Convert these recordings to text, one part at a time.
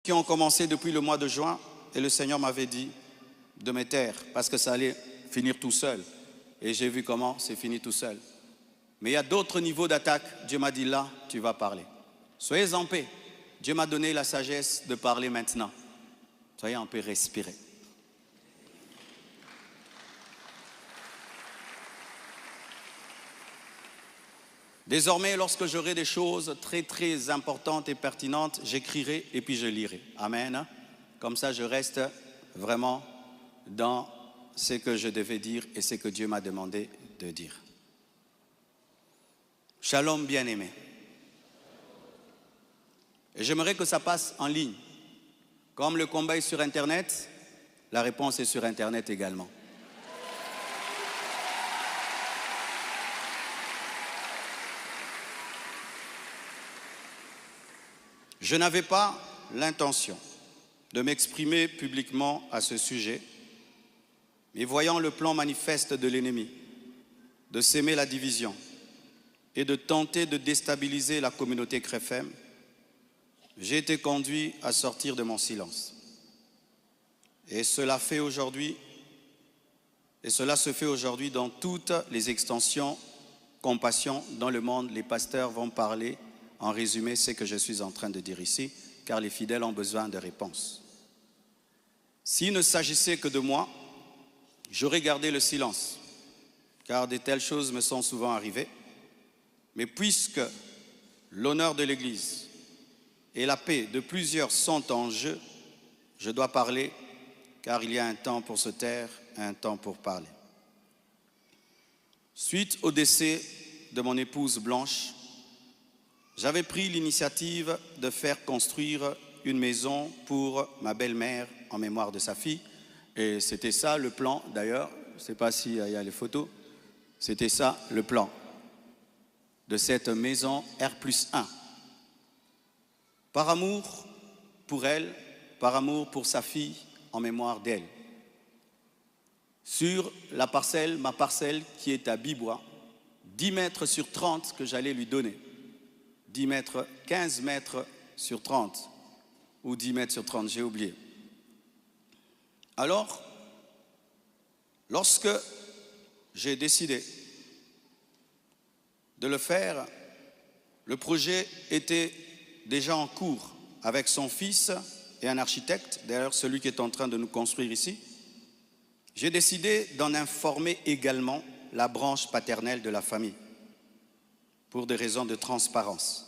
qui ont commencé depuis le mois de juin et le Seigneur m'avait dit de me taire parce que ça allait finir tout seul. Et j'ai vu comment c'est fini tout seul. Mais il y a d'autres niveaux d'attaque. Dieu m'a dit là, tu vas parler. Soyez en paix. Dieu m'a donné la sagesse de parler maintenant. Soyez en paix, respirez. Désormais, lorsque j'aurai des choses très très importantes et pertinentes, j'écrirai et puis je lirai. Amen. Comme ça, je reste vraiment dans ce que je devais dire et ce que Dieu m'a demandé de dire. Shalom bien-aimé. Et j'aimerais que ça passe en ligne. Comme le combat est sur Internet, la réponse est sur Internet également. Je n'avais pas l'intention de m'exprimer publiquement à ce sujet, mais voyant le plan manifeste de l'ennemi, de s'aimer la division et de tenter de déstabiliser la communauté CREFEM, j'ai été conduit à sortir de mon silence. Et cela se fait aujourd'hui dans toutes les extensions compassion dans le monde. Les pasteurs vont parler en résumé ce que je suis en train de dire ici, car les fidèles ont besoin de réponses. S'il ne s'agissait que de moi, j'aurais gardé le silence, car de telles choses me sont souvent arrivées. Mais puisque l'honneur de l'Église et la paix de plusieurs sont en jeu, je dois parler, car il y a un temps pour se taire, un temps pour parler. Suite au décès de mon épouse Blanche, j'avais pris l'initiative de faire construire une maison pour ma belle-mère en mémoire de sa fille. Et c'était ça le plan, d'ailleurs, je ne sais pas s'il y a les photos, c'était ça le plan de cette maison R+1. Par amour pour elle, par amour pour sa fille, en mémoire d'elle. Sur la parcelle, ma parcelle qui est à Bibois, 10 mètres sur 30 que j'allais lui donner. 10 mètres, 15 mètres sur 30, ou 10 mètres sur 30, j'ai oublié. Alors, lorsque j'ai décidé de le faire, le projet était déjà en cours avec son fils et un architecte, d'ailleurs celui qui est en train de nous construire ici. J'ai décidé d'en informer également la branche paternelle de la famille, pour des raisons de transparence.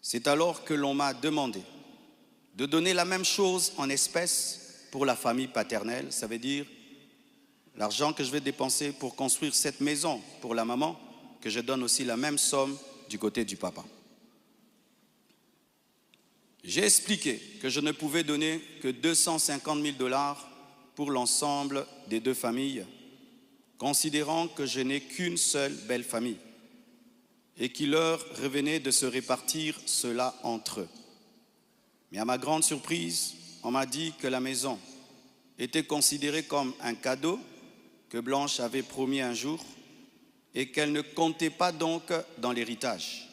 C'est alors que l'on m'a demandé de donner la même chose en espèces pour la famille paternelle. Ça veut dire l'argent que je vais dépenser pour construire cette maison pour la maman, que je donne aussi la même somme du côté du papa. J'ai expliqué que je ne pouvais donner que 250 000 $ pour l'ensemble des deux familles, considérant que je n'ai qu'une seule belle famille et qu'il leur revenait de se répartir cela entre eux. Mais à ma grande surprise, on m'a dit que la maison était considérée comme un cadeau que Blanche avait promis un jour et qu'elle ne comptait pas donc dans l'héritage.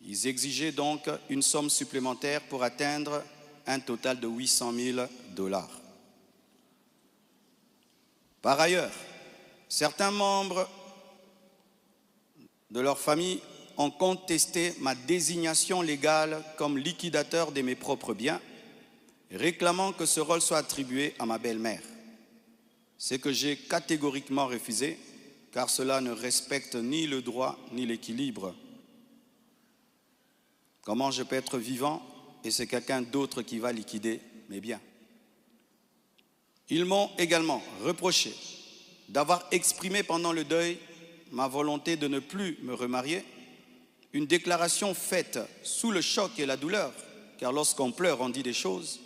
Ils exigeaient donc une somme supplémentaire pour atteindre un total de 800 000 $. Par ailleurs, certains membres de leur famille ont contesté ma désignation légale comme liquidateur de mes propres biens, réclamant que ce rôle soit attribué à ma belle-mère. Ce que j'ai catégoriquement refusé, car cela ne respecte ni le droit ni l'équilibre. Comment je peux être vivant et c'est quelqu'un d'autre qui va liquider mes biens? Ils m'ont également reproché d'avoir exprimé pendant le deuil ma volonté de ne plus me remarier, une déclaration faite sous le choc et la douleur, car lorsqu'on pleure, on dit des choses,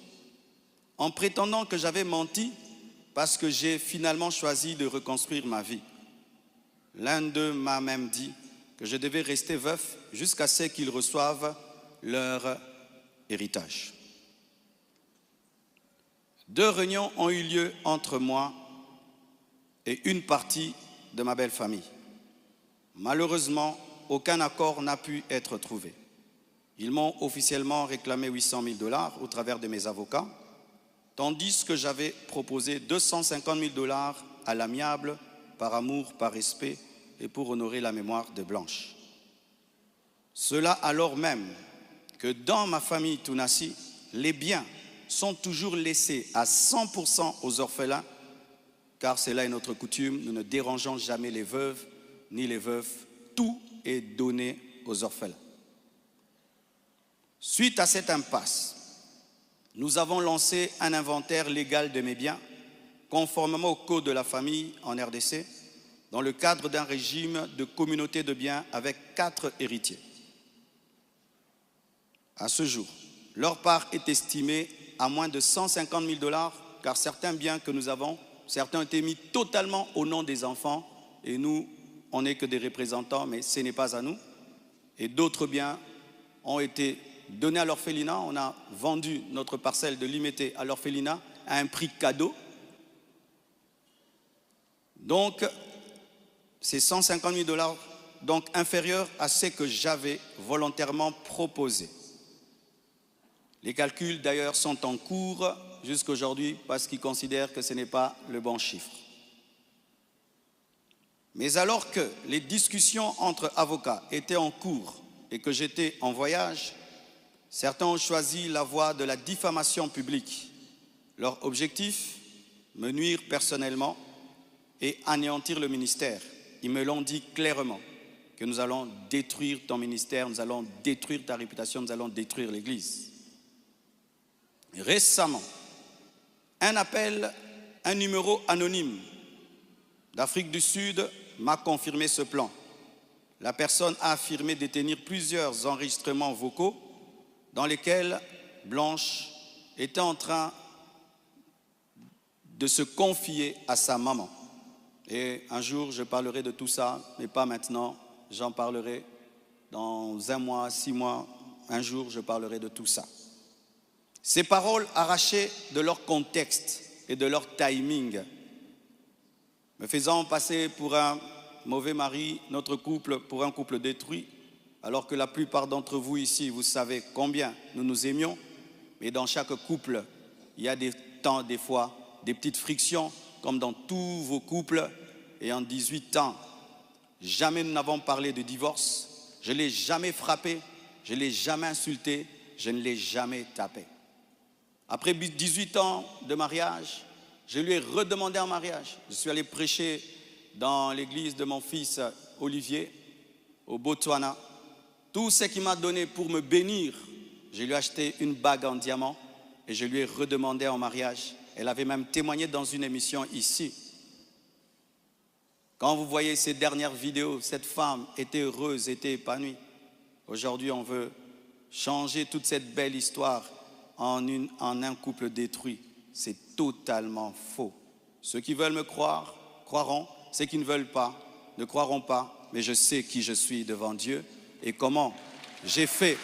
en prétendant que j'avais menti parce que j'ai finalement choisi de reconstruire ma vie. L'un d'eux m'a même dit que je devais rester veuf jusqu'à ce qu'ils reçoivent leur héritage. 2 réunions ont eu lieu entre moi et une partie de ma belle famille. Malheureusement, aucun accord n'a pu être trouvé. Ils m'ont officiellement réclamé 800 000 $ au travers de mes avocats, tandis que j'avais proposé 250 000 $ à l'amiable, par amour, par respect et pour honorer la mémoire de Blanche. Cela alors même que dans ma famille Tounassi, les biens sont toujours laissés à 100% aux orphelins, car c'est là notre coutume, nous ne dérangeons jamais les veuves ni les veufs, tout est donné aux orphelins. Suite à cette impasse, nous avons lancé un inventaire légal de mes biens, conformément au code de la famille en RDC, dans le cadre d'un régime de communauté de biens avec 4 héritiers. À ce jour, leur part est estimée à moins de 150 000 $, car certains biens que nous avons, certains ont été mis totalement au nom des enfants, et nous, on n'est que des représentants, mais ce n'est pas à nous. Et d'autres biens ont été donnés à l'orphelinat. On a vendu notre parcelle de Limété à l'orphelinat à un prix cadeau. Donc, c'est 150 000 $, donc inférieur à ce que j'avais volontairement proposé. Les calculs d'ailleurs sont en cours jusqu'à aujourd'hui parce qu'ils considèrent que ce n'est pas le bon chiffre. Mais alors que les discussions entre avocats étaient en cours et que j'étais en voyage, certains ont choisi la voie de la diffamation publique. Leur objectif, me nuire personnellement et anéantir le ministère. Ils me l'ont dit clairement, que nous allons détruire ton ministère, nous allons détruire ta réputation, nous allons détruire l'Église. Récemment, un numéro anonyme d'Afrique du Sud m'a confirmé ce plan. La personne a affirmé détenir plusieurs enregistrements vocaux dans lesquels Blanche était en train de se confier à sa maman. Et un jour, je parlerai de tout ça, mais pas maintenant. J'en parlerai dans 1 mois, 6 mois. Un jour, je parlerai de tout ça. Ces paroles arrachées de leur contexte et de leur timing, me faisant passer pour un mauvais mari, notre couple pour un couple détruit, alors que la plupart d'entre vous ici, vous savez combien nous nous aimions, mais dans chaque couple, il y a des temps, des fois, des petites frictions, comme dans tous vos couples. Et en 18 ans, jamais nous n'avons parlé de divorce, je ne l'ai jamais frappé, je ne l'ai jamais insulté, je ne l'ai jamais tapé. Après 18 ans de mariage, je lui ai redemandé en mariage. Je suis allé prêcher dans l'église de mon fils Olivier, au Botswana. Tout ce qu'il m'a donné pour me bénir, je lui ai acheté une bague en diamant et je lui ai redemandé en mariage. Elle avait même témoigné dans une émission ici. Quand vous voyez ces dernières vidéos, cette femme était heureuse, était épanouie. Aujourd'hui, on veut changer toute cette belle histoire en un couple détruit. C'est totalement faux. Ceux qui veulent me croire, croiront. Ceux qui ne veulent pas, ne croiront pas. Mais je sais qui je suis devant Dieu et comment j'ai fait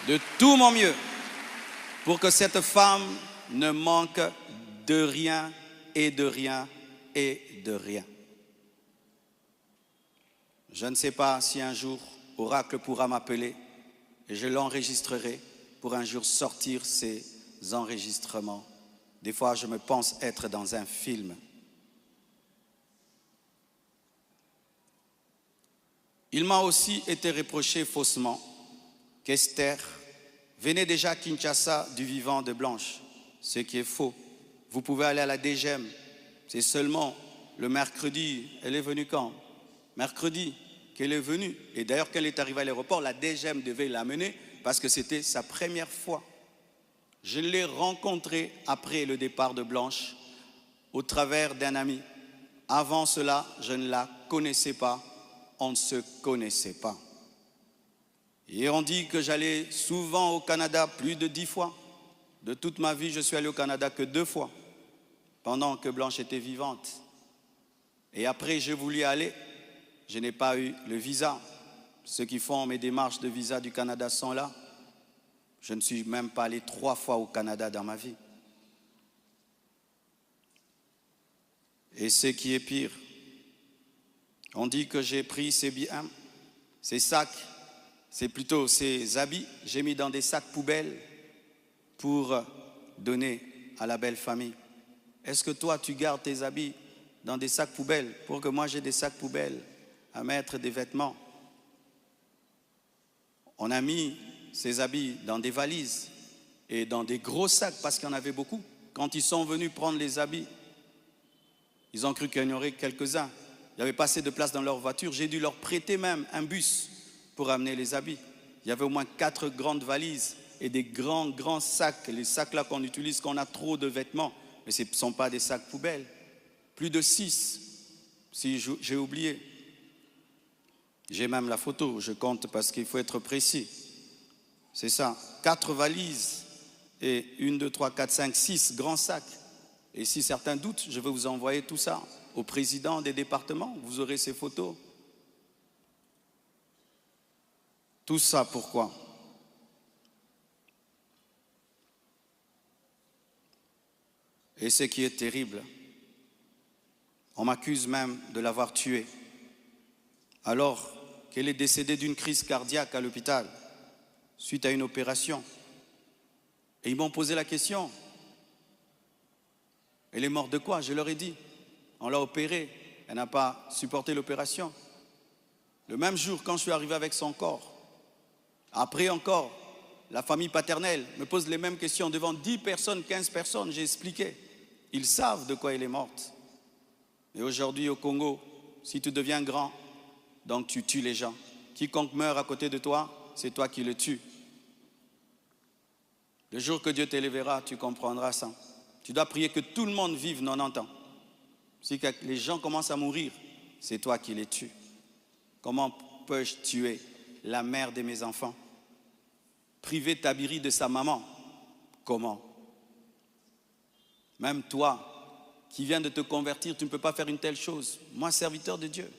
de tout mon mieux pour que cette femme ne manque de rien et de rien et de rien. Je ne sais pas si un jour Oracle pourra m'appeler et je l'enregistrerai pour un jour sortir ces enregistrements. Des fois, je me pense être dans un film. Il m'a aussi été reproché faussement qu'Esther venait déjà à Kinshasa du vivant de Blanche, ce qui est faux. Vous pouvez aller à la DGM, c'est seulement le mercredi. Elle est venue quand? Mercredi qu'elle est venue. Et d'ailleurs, quand elle est arrivée à l'aéroport, la DGM devait l'amener parce que c'était sa première fois. Je l'ai rencontrée après le départ de Blanche au travers d'un ami. Avant cela, je ne la connaissais pas, on ne se connaissait pas. Et on dit que j'allais souvent au Canada, plus de 10 fois. De toute ma vie, je suis allé au Canada que 2 fois, pendant que Blanche était vivante. Et après, j'ai voulu aller, je n'ai pas eu le visa. Ceux qui font mes démarches de visa du Canada sont là. Je ne suis même pas allé 3 fois au Canada dans ma vie. Et ce qui est pire, on dit que j'ai pris ces biens, ces sacs, c'est plutôt ces habits, j'ai mis dans des sacs poubelles pour donner à la belle famille. Est-ce que toi, tu gardes tes habits dans des sacs poubelles pour que moi j'ai des sacs poubelles à mettre des vêtements? On a mis ces habits dans des valises et dans des gros sacs parce qu'il y en avait beaucoup. Quand ils sont venus prendre les habits, ils ont cru qu'il y en aurait quelques-uns. Il n'y avait pas assez de place dans leur voiture. J'ai dû leur prêter même un bus pour amener les habits. Il y avait au moins 4 grandes valises et des grands sacs. Les sacs là qu'on utilise quand on a trop de vêtements. Mais ce ne sont pas des sacs poubelles. Plus de 6, si j'ai oublié. J'ai même la photo, je compte parce qu'il faut être précis. C'est ça, 4 valises et 1, 2, 3, 4, 5, 6 grands sacs. Et si certains doutent, je vais vous envoyer tout ça au président des départements. Vous aurez ces photos. Tout ça pourquoi? Et ce qui est terrible, on m'accuse même de l'avoir tué, alors qu'elle est décédée d'une crise cardiaque à l'hôpital suite à une opération. Et ils m'ont posé la question, elle est morte de quoi? Je leur ai dit, on l'a opérée, elle n'a pas supporté l'opération. Le même jour, quand je suis arrivé avec son corps, après encore, la famille paternelle me pose les mêmes questions devant 10 personnes, 15 personnes, j'ai expliqué. Ils savent de quoi elle est morte. Et aujourd'hui au Congo, si tu deviens grand, donc tu tues les gens. Quiconque meurt à côté de toi, c'est toi qui le tues. Le jour que Dieu t'élèvera, tu comprendras ça. Tu dois prier que tout le monde vive 90 ans. Si les gens commencent à mourir, c'est toi qui les tues. Comment peux-je tuer la mère de mes enfants? Priver Tabiri de sa maman? Comment? Même toi, qui viens de te convertir, tu ne peux pas faire une telle chose. Moi, serviteur de Dieu.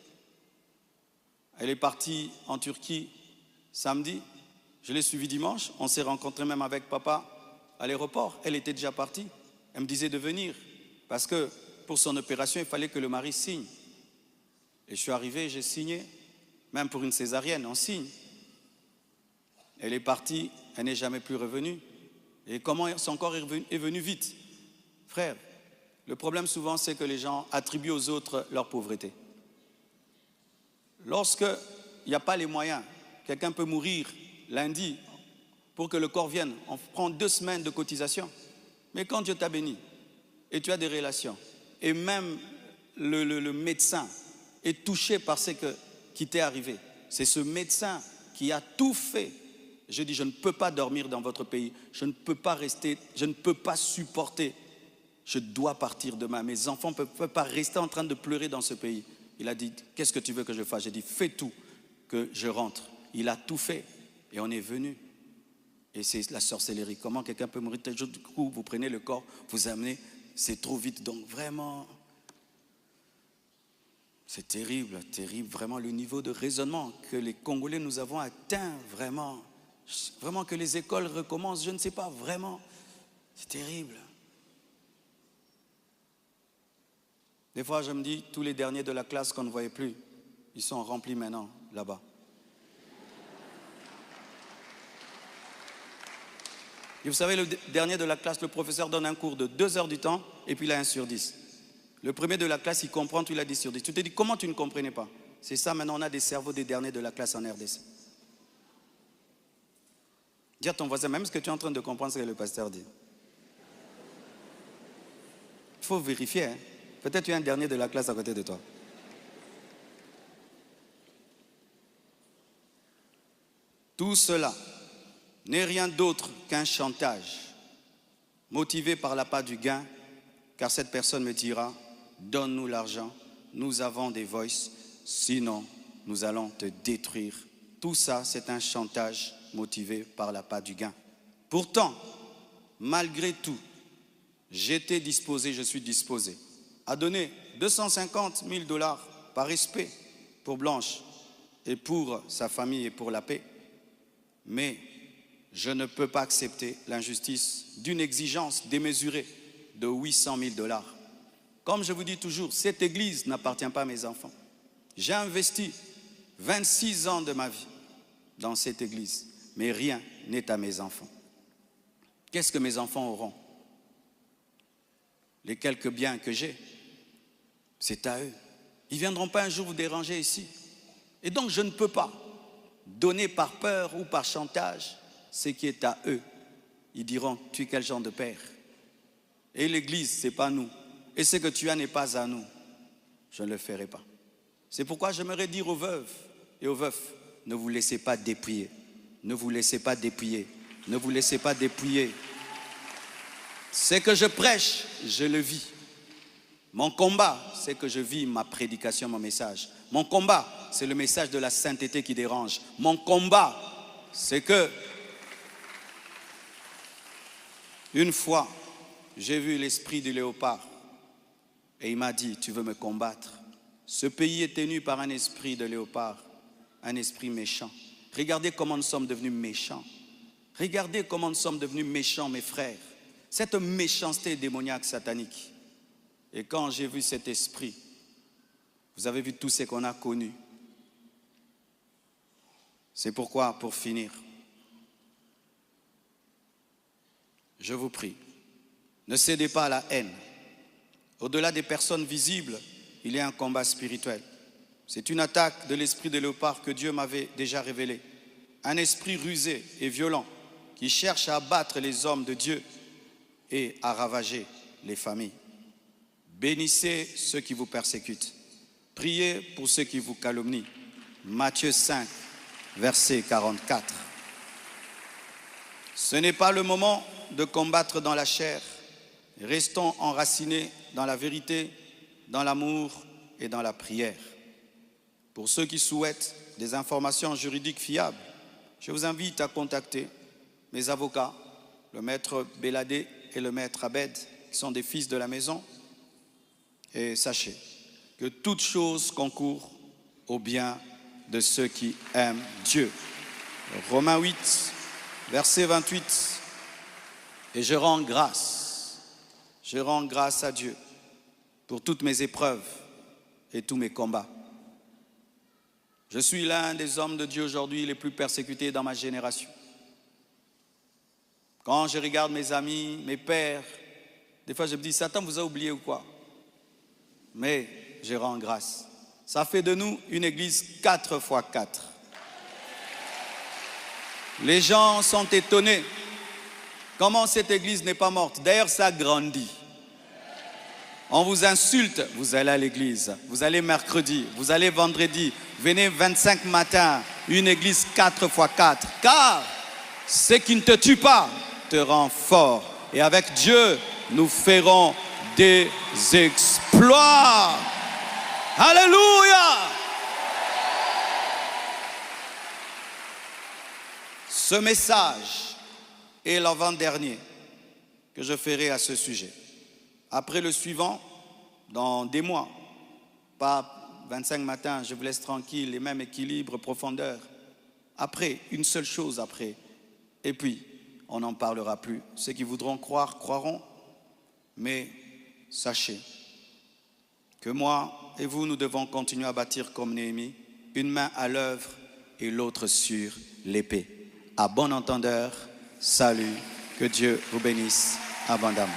Elle est partie en Turquie samedi. Je l'ai suivie dimanche. On s'est rencontrés même avec papa à l'aéroport. Elle était déjà partie. Elle me disait de venir parce que pour son opération, il fallait que le mari signe. Et je suis arrivé, j'ai signé. Même pour une césarienne, on signe. Elle est partie, elle n'est jamais plus revenue. Et comment son corps est venu vite? Frère, le problème souvent, c'est que les gens attribuent aux autres leur pauvreté. Lorsqu'il n'y a pas les moyens, quelqu'un peut mourir lundi pour que le corps vienne. On prend 2 semaines de cotisation. Mais quand Dieu t'a béni et tu as des relations, et même le médecin est touché par ce qui t'est arrivé, c'est ce médecin qui a tout fait. Je dis, je ne peux pas dormir dans votre pays, je ne peux pas rester, je ne peux pas supporter. Je dois partir demain. Mes enfants ne peuvent pas rester en train de pleurer dans ce pays. Il a dit, qu'est-ce que tu veux que je fasse? J'ai dit, fais tout, que je rentre. Il a tout fait et on est venu. Et c'est la sorcellerie. Comment quelqu'un peut mourir tel jour? Du coup, vous prenez le corps, vous amenez, c'est trop vite. Donc vraiment, c'est terrible, terrible. Vraiment le niveau de raisonnement que les Congolais nous avons atteint, vraiment. Vraiment que les écoles recommencent, je ne sais pas, vraiment. C'est terrible. Des fois, je me dis, tous les derniers de la classe qu'on ne voyait plus, ils sont remplis maintenant, là-bas. Et vous savez, le dernier de la classe, le professeur donne un cours de 2 heures du temps, et puis il a 1 sur 10. Le premier de la classe, il comprend, tu l'as 10 sur 10. Tu te dis, comment tu ne comprenais pas? C'est ça, maintenant, on a des cerveaux des derniers de la classe en RDC. Dis à ton voisin, même ce que tu es en train de comprendre, ce que le pasteur dit. Il faut vérifier, hein. Peut-être tu es un dernier de la classe à côté de toi. Tout cela n'est rien d'autre qu'un chantage, motivé par l'appât du gain, car cette personne me dira, donne-nous l'argent, nous avons des voices, sinon nous allons te détruire. Tout ça, c'est un chantage motivé par l'appât du gain. Pourtant, malgré tout, j'étais disposé, je suis disposé à donner 250 000 $ par respect pour Blanche et pour sa famille et pour la paix. Mais je ne peux pas accepter l'injustice d'une exigence démesurée de 800 000 $. Comme je vous dis toujours, cette église n'appartient pas à mes enfants. J'ai investi 26 ans de ma vie dans cette église, mais rien n'est à mes enfants. Qu'est-ce que mes enfants auront? Les quelques biens que j'ai, c'est à eux. Ils ne viendront pas un jour vous déranger ici. Et donc je ne peux pas donner par peur ou par chantage ce qui est à eux. Ils diront, tu es quel genre de père? Et l'église, ce n'est pas nous. Et ce que tu as n'est pas à nous. Je ne le ferai pas. C'est pourquoi j'aimerais dire aux veuves et aux veufs, ne vous laissez pas dépouiller. Ne vous laissez pas dépouiller. Ne vous laissez pas dépouiller. Ce que je prêche, je le vis. Mon combat, c'est que je vis ma prédication, mon message. Mon combat, c'est le message de la sainteté qui dérange. Mon combat, c'est que une fois, j'ai vu l'esprit du léopard et il m'a dit, tu veux me combattre? Ce pays est tenu par un esprit de léopard, un esprit méchant. Regardez comment nous sommes devenus méchants. Regardez comment nous sommes devenus méchants, mes frères. Cette méchanceté démoniaque satanique. Et quand j'ai vu cet esprit, vous avez vu tout ce qu'on a connu. C'est pourquoi, pour finir, je vous prie, ne cédez pas à la haine. Au-delà des personnes visibles, il y a un combat spirituel. C'est une attaque de l'esprit de léopard que Dieu m'avait déjà révélé. Un esprit rusé et violent qui cherche à abattre les hommes de Dieu et à ravager les familles. Bénissez ceux qui vous persécutent. Priez pour ceux qui vous calomnient. Matthieu 5, verset 44. Ce n'est pas le moment de combattre dans la chair. Restons enracinés dans la vérité, dans l'amour et dans la prière. Pour ceux qui souhaitent des informations juridiques fiables, je vous invite à contacter mes avocats, le maître Béladé et le maître Abed, qui sont des fils de la maison. Et sachez que toute chose concourt au bien de ceux qui aiment Dieu. Romains 8, verset 28. Et je rends grâce à Dieu pour toutes mes épreuves et tous mes combats. Je suis l'un des hommes de Dieu aujourd'hui les plus persécutés dans ma génération. Quand je regarde mes amis, mes pères, des fois je me dis, Satan vous a oublié ou quoi? Mais je rends grâce. Ça fait de nous une église 4x4. Les gens sont étonnés. Comment cette église n'est pas morte? D'ailleurs, ça grandit. On vous insulte, vous allez à l'église. Vous allez mercredi, vous allez vendredi. Venez 25 matins, une église 4x4. Car ce qui ne te tue pas te rend fort. Et avec Dieu, nous ferons des exploits. Alléluia! Ce message est l'avant-dernier que je ferai à ce sujet. Après le suivant, dans des mois, pas 25 matins, je vous laisse tranquille, les mêmes équilibres, profondeur. Après, une seule chose après. Et puis, on n'en parlera plus. Ceux qui voudront croire, croiront. Mais sachez que moi et vous, nous devons continuer à bâtir comme Néhémie, une main à l'œuvre et l'autre sur l'épée. À bon entendeur, salut, que Dieu vous bénisse abondamment.